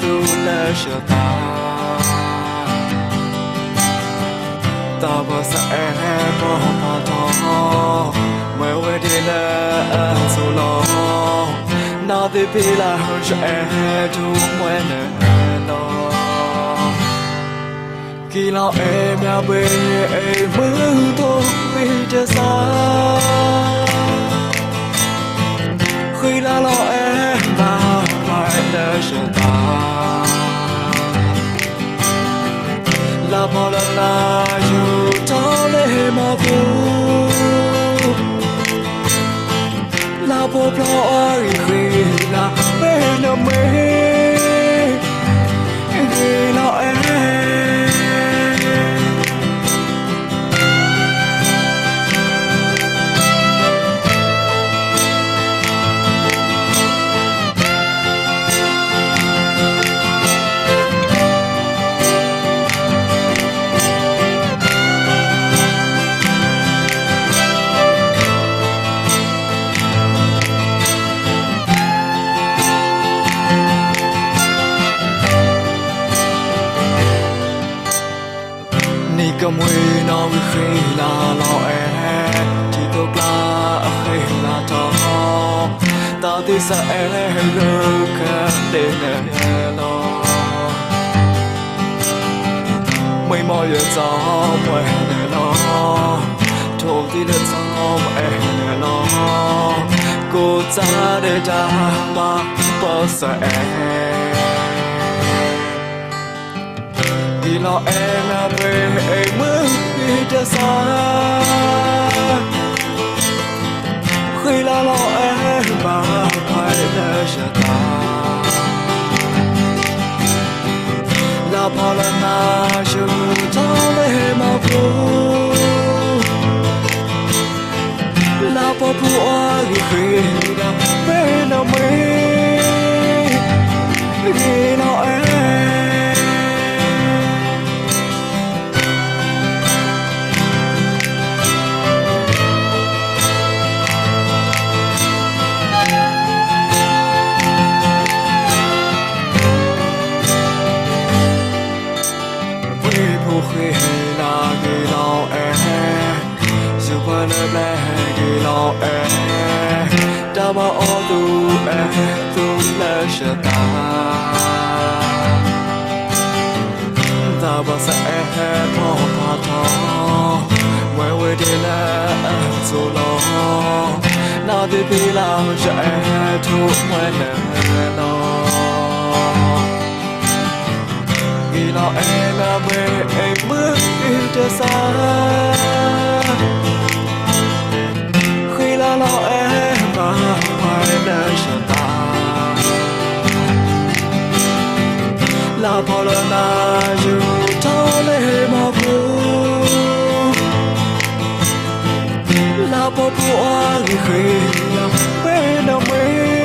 tu la shata ta ba sa mo ma tho we we de la so lo na de pe la ho sha tu mwe na lo kỳ lao em ya bê mơ tô bê cha sa khi la lo em ba phải là sợ ta la bỏ la dù cho lê mà vu la bỏ bỏ khi la bê nó mê khi lo em cầm huy nó khi là lo em chỉ có là khi là cho ta thì sẽ lơ cả để lo mấy mọi việc gió mày lo thổ thì được gió mày lo cô ra để ta mà bao giờ vì lo em là về mưa khi cha xa khi là lo em mà phải là sợ ta là bao lần nào dù cho lệ mà vô là bao bùa khi đã bên nào mấy khi lo em khi là kỳ lo em dù qua nơi này kỳ lo em đã bao tu là sợ ta ta bao sẽ bỏ qua thọ quay về đây là dù lo nào thì bị lao chạy thu ngoài nè lo vì lo em là về bước đi cha xa khi là lo em mà phải là sợ ta là bao lần nào dù cho lệ mà vu là bao bùa khi là bên nào mấy